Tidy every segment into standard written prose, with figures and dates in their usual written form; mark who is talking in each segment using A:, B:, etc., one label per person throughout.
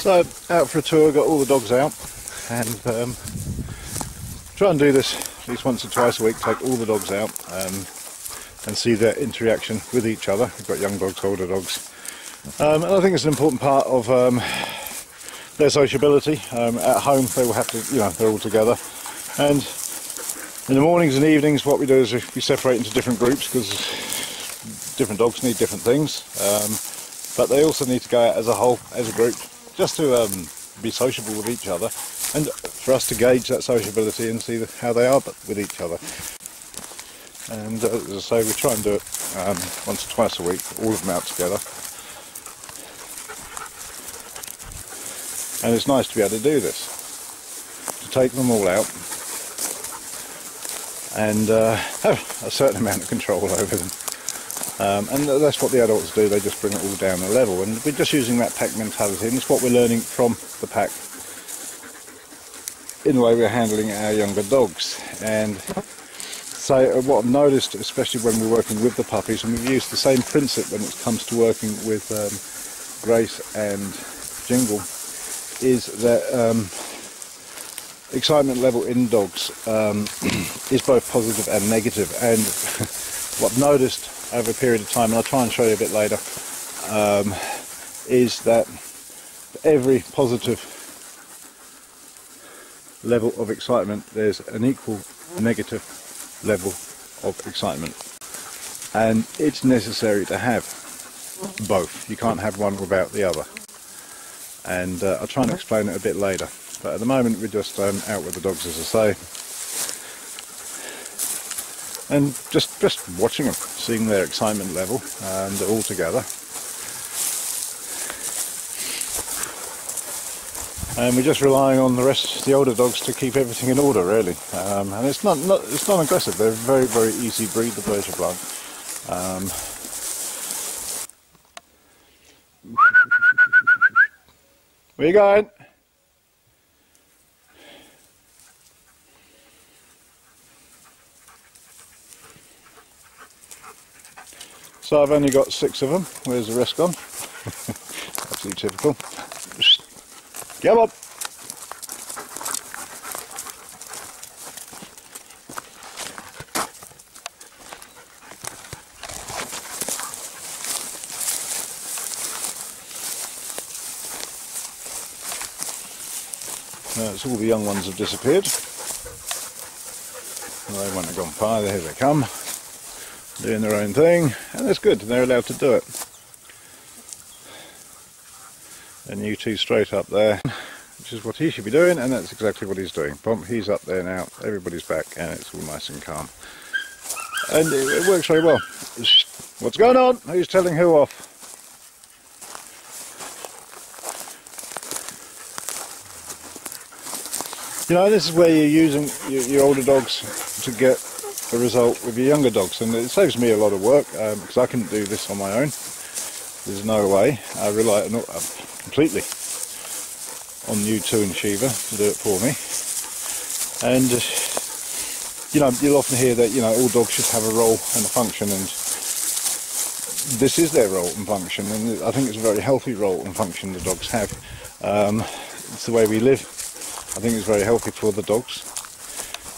A: So out for a tour, got all the dogs out, and try and do this at least once or twice a week, take all the dogs out and see their interaction with each other. We've got young dogs, older dogs, and I think it's an important part of their sociability. At home they will have to, they're all together, and in the mornings and evenings what we do is we separate into different groups because different dogs need different things, but they also need to go out as a whole, as a group, just to be sociable with each other, and for us to gauge that sociability and see how they are with each other. And as I say, we try and do it once or twice a week, all of them out together. And it's nice to be able to do this, to take them all out and have a certain amount of control over them. And that's what the adults do, they just bring it all down a level, and we're just using that pack mentality, and it's what we're learning from the pack in the way we're handling our younger dogs. And so what I've noticed, especially when we're working with the puppies, and we've used the same principle when it comes to working with Grace and Jingle, is that excitement level in dogs is both positive and negative. And what I've noticed over a period of time, and I'll try and show you a bit later, is that for every positive level of excitement there's an equal negative level of excitement, and it's necessary to have both. You can't have one without the other, and I'll try and explain it a bit later, but at the moment we're just out with the dogs, as I say, and just watching them, seeing their excitement level, and they're all together. And we're just relying on the older dogs to keep everything in order, really. And it's not aggressive. They're a very, very easy breed, the Berger Blanc. Where you going? So I've only got 6 of them. Where's the rest gone? Absolutely typical. Come on! Now, it's all the young ones have disappeared. They won't have gone far. Here they come, doing their own thing, and that's good. They're allowed to do it. And you two straight up there, which is what he should be doing, and that's exactly what he's doing. Bump, he's up there now, everybody's back, and it's all nice and calm. And it works very well. What's going on? Who's telling who off? This is where you're using your older dogs to get a result with your younger dogs, and it saves me a lot of work, because I couldn't do this on my own. There's no way. I rely completely on you two and Shiva to do it for me. And you'll often hear that all dogs should have a role and a function, and this is their role and function, and I think it's a very healthy role and function the dogs have. It's the way we live. I think it's very healthy for the dogs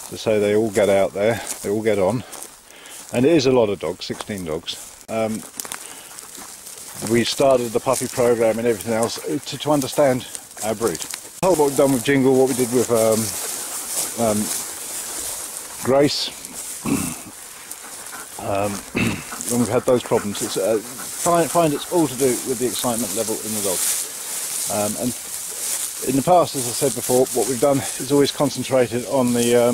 A: to say they all get out there, they all get on, and it is a lot of dogs, 16 dogs. We started the puppy program and everything else to understand our breed. What we've done with Jingle, what we did with Grace, when we've had those problems, it's find it's all to do with the excitement level in the dog. And in the past, as I said before, what we've done is always concentrated on the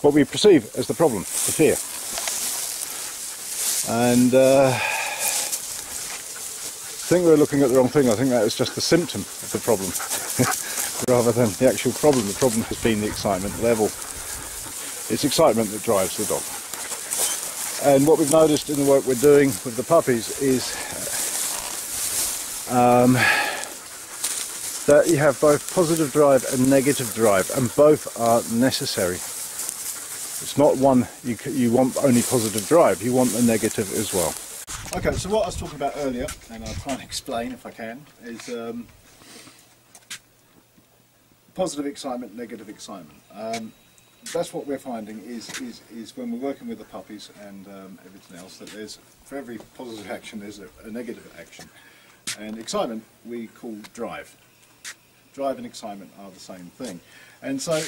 A: what we perceive as the problem, the fear. And I think we're looking at the wrong thing. I think that is just the symptom of the problem rather than the actual problem. The problem has been the excitement level. It's excitement that drives the dog. And what we've noticed in the work we're doing with the puppies is that you have both positive drive and negative drive, and both are necessary. It's not one you want only positive drive, you want the negative as well. Okay, so what I was talking about earlier, and I'll try and explain if I can, is Positive excitement, negative excitement. That's what we're finding is when we're working with the puppies and everything else, that there's, for every positive action there's a negative action. And excitement we call drive. Drive and excitement are the same thing. And so,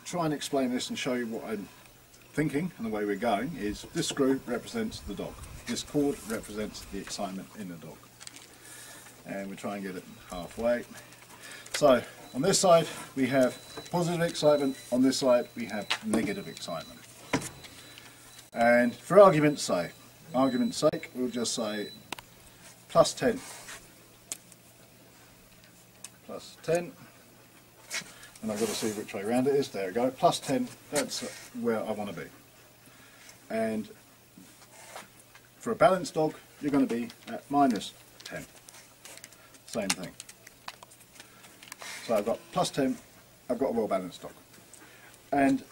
A: try and explain this and show you what I'm thinking and the way we're going is this screw represents the dog. This cord represents the excitement in the dog. And we try and get it halfway. So, on this side we have positive excitement, on this side we have negative excitement. And for argument's sake, we'll just say plus 10. Plus 10. And I've got to see which way around it is. There we go. Plus 10, that's where I want to be. And for a balanced dog, you're going to be at minus 10. Same thing. So I've got plus 10, I've got a well-balanced dog. And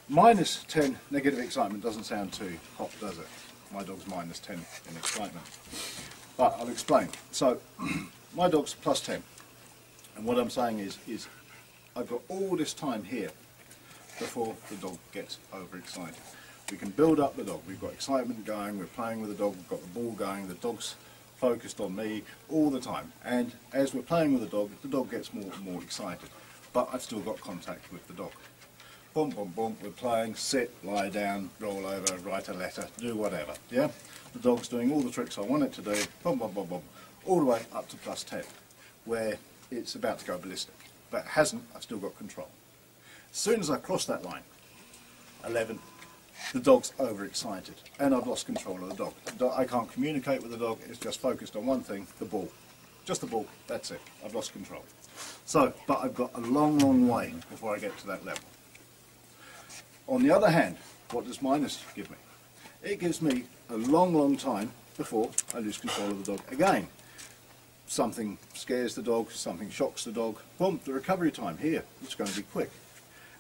A: minus 10 negative excitement doesn't sound too hot, does it? My dog's minus 10 in excitement. But I'll explain. So my dog's plus 10. And what I'm saying is I've got all this time here before the dog gets overexcited. We can build up the dog. We've got excitement going, we're playing with the dog, we've got the ball going, the dog's focused on me all the time, and as we're playing with the dog gets more and more excited, but I've still got contact with the dog. Boom, boom, boom, we're playing, sit, lie down, roll over, write a letter, do whatever, yeah? The dog's doing all the tricks I want it to do, boom, boom, boom, boom, all the way up to plus 10, where it's about to go ballistic, but it hasn't, I've still got control. As soon as I cross that line, 11, the dog's overexcited and I've lost control of the dog. I can't communicate with the dog, it's just focused on one thing, the ball. Just the ball, that's it, I've lost control. So, but I've got a long, long way before I get to that level. On the other hand, what does minus give me? It gives me a long, long time before I lose control of the dog again. Something scares the dog, something shocks the dog, boom, the recovery time here, it's going to be quick.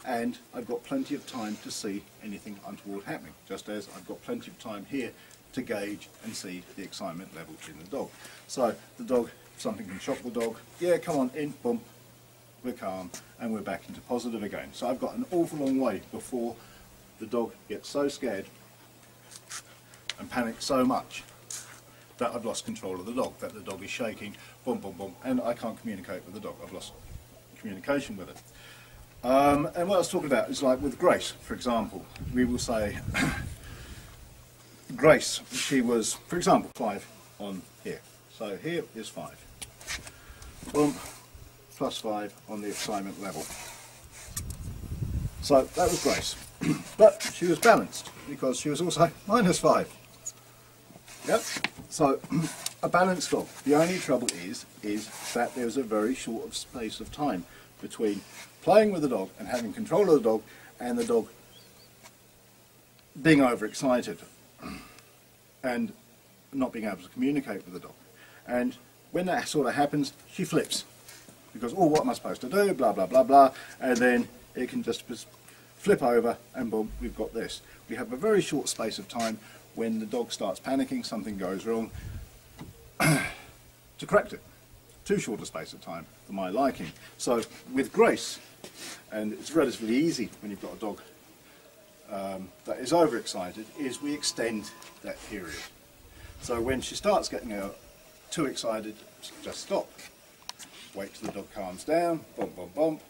A: And I've got plenty of time to see anything untoward happening, just as I've got plenty of time here to gauge and see the excitement level in the dog. So the dog, something can shock the dog, yeah, come on in, boom, we're calm, and we're back into positive again. So I've got an awful long way before the dog gets so scared and panics so much that I've lost control of the dog, that the dog is shaking, boom, boom, boom, and I can't communicate with the dog. I've lost communication with it. And what I was talking about is like with Grace, for example, we will say, Grace, she was, for example, 5 on here. So here is 5. Boom, plus 5 on the excitement level. So that was Grace. But she was balanced because she was also minus 5. Yep. So a balanced dog. The only trouble is that there's a very short space of time between playing with the dog and having control of the dog and the dog being overexcited and not being able to communicate with the dog. And when that sort of happens, she flips because, oh, what am I supposed to do, blah, blah, blah, blah, and then it can just flip over and boom, we've got this. We have a very short space of time when the dog starts panicking, something goes wrong, to correct it. Too short a space of time for my liking. So with Grace, and it's relatively easy when you've got a dog that is overexcited, is we extend that period. So when she starts getting too excited, just stop. Wait till the dog calms down, bump, bump, bump.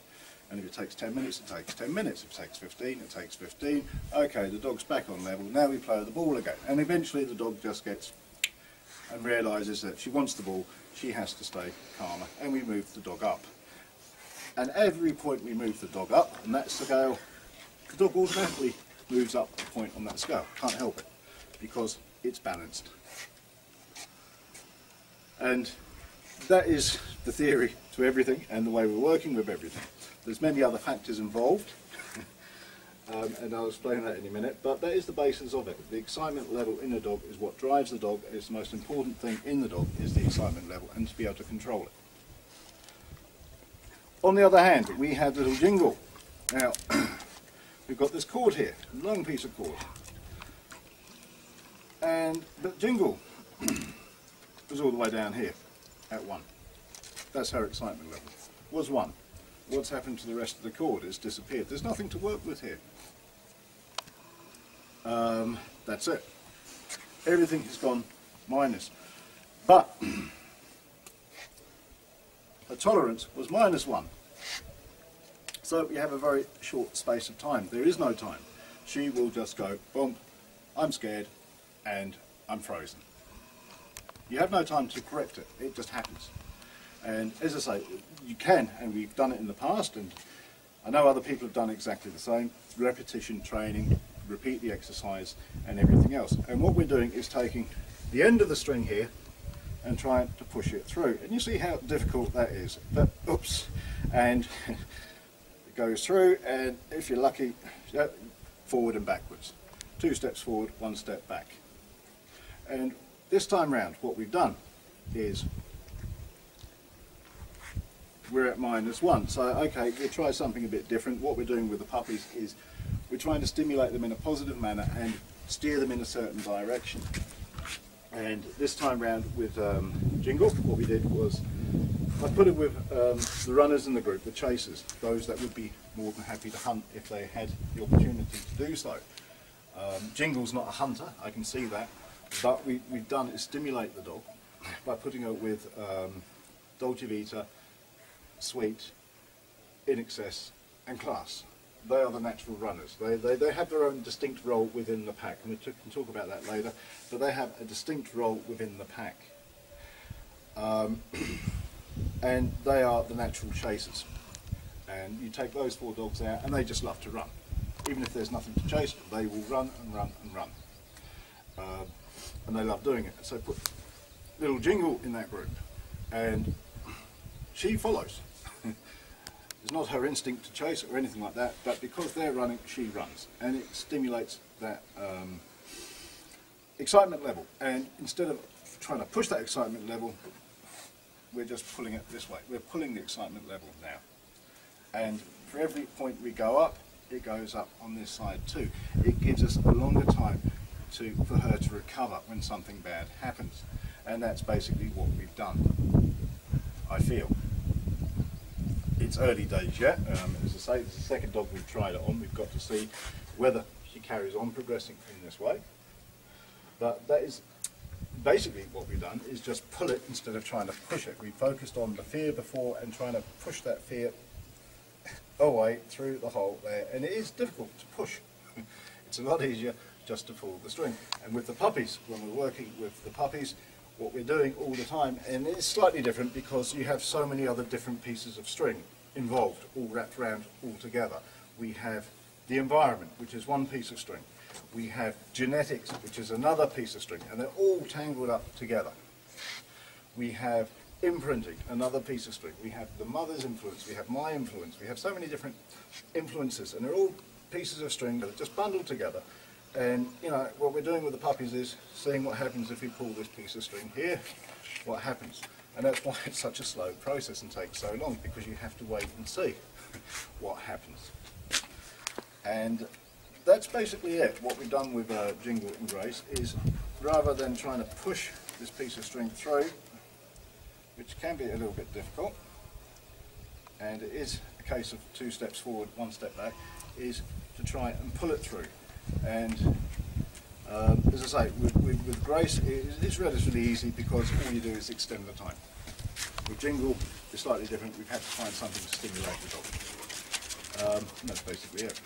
A: And if it takes 10 minutes, it takes 10 minutes. If it takes 15, it takes 15. Okay, the dog's back on level. Now we play with the ball again. And eventually the dog just gets and realises that she wants the ball, she has to stay calmer, and we move the dog up. And every point we move the dog up on that scale, the dog automatically moves up a point on that scale. Can't help it, because it's balanced. And that is the theory to everything and the way we're working with everything. There's many other factors involved, and I'll explain that in a minute, but that is the basis of it. The excitement level in a dog is what drives the dog. It's the most important thing in the dog is the excitement level and to be able to control it. On the other hand, we have little Jingle. Now, we've got this cord here, a long piece of cord. But Jingle was all the way down here at 1. That's her excitement level. was 1. What's happened to the rest of the cord? It's disappeared. There's nothing to work with here. That's it. Everything has gone minus. But the tolerance was -1. So you have a very short space of time. There is no time. She will just go, boom, I'm scared, and I'm frozen. You have no time to correct it. It just happens. And as I say, you can, and we've done it in the past, and I know other people have done exactly the same. Repetition, training, repeat the exercise, and everything else. And what we're doing is taking the end of the string here and trying to push it through. And you see how difficult that is. But, oops, and it goes through, and if you're lucky, forward and backwards. 2 steps forward, 1 step back. And this time round, what we've done is we're at -1. So, okay, we'll try something a bit different. What we're doing with the puppies is we're trying to stimulate them in a positive manner and steer them in a certain direction. And this time round with Jingle, what we did was I put it with the runners in the group, the chasers, those that would be more than happy to hunt if they had the opportunity to do so. Jingle's not a hunter, I can see that, but we've done is stimulate the dog by putting her with Dolce Vita, Sweet, In Excess and Class. They are the natural runners. They have their own distinct role within the pack, and we can talk about that later, but they have a distinct role within the pack. And they are the natural chasers. And you take those 4 dogs out and they just love to run. Even if there's nothing to chase, they will run and run and run. And they love doing it. So put little Jingle in that group and she follows. It's not her instinct to chase or anything like that, but because they're running, she runs. And it stimulates that excitement level. And instead of trying to push that excitement level, we're just pulling it this way. We're pulling the excitement level now. And for every point we go up, it goes up on this side too. It gives us a longer time for her to recover when something bad happens. And that's basically what we've done, I feel. It's early days yet. As I say, it's the second dog we've tried it on. We've got to see whether she carries on progressing in this way. But that is basically what we've done, is just pull it instead of trying to push it. We focused on the fear before and trying to push that fear away through the hole there. And it is difficult to push. It's a lot easier just to pull the string. And with the puppies, when we're working with the puppies, what we're doing all the time, and it's slightly different because you have so many other different pieces of string involved, all wrapped around all together. We have the environment, which is one piece of string. We have genetics, which is another piece of string, and they're all tangled up together. We have imprinting, another piece of string. We have the mother's influence, we have my influence, we have so many different influences, and they're all pieces of string that are just bundled together. And you know, what we're doing with the puppies is seeing what happens if we pull this piece of string here, what happens. And that's why it's such a slow process and takes so long, because you have to wait and see what happens. And that's basically it. What we've done with Jingle and Grace is, rather than trying to push this piece of string through, which can be a little bit difficult, and it is a case of 2 steps forward, 1 step back, is to try and pull it through. And as I say, with Grace, it's relatively easy because all you do is extend the time. With Jingle, it's slightly different. We've had to find something to stimulate the dog. And that's basically it.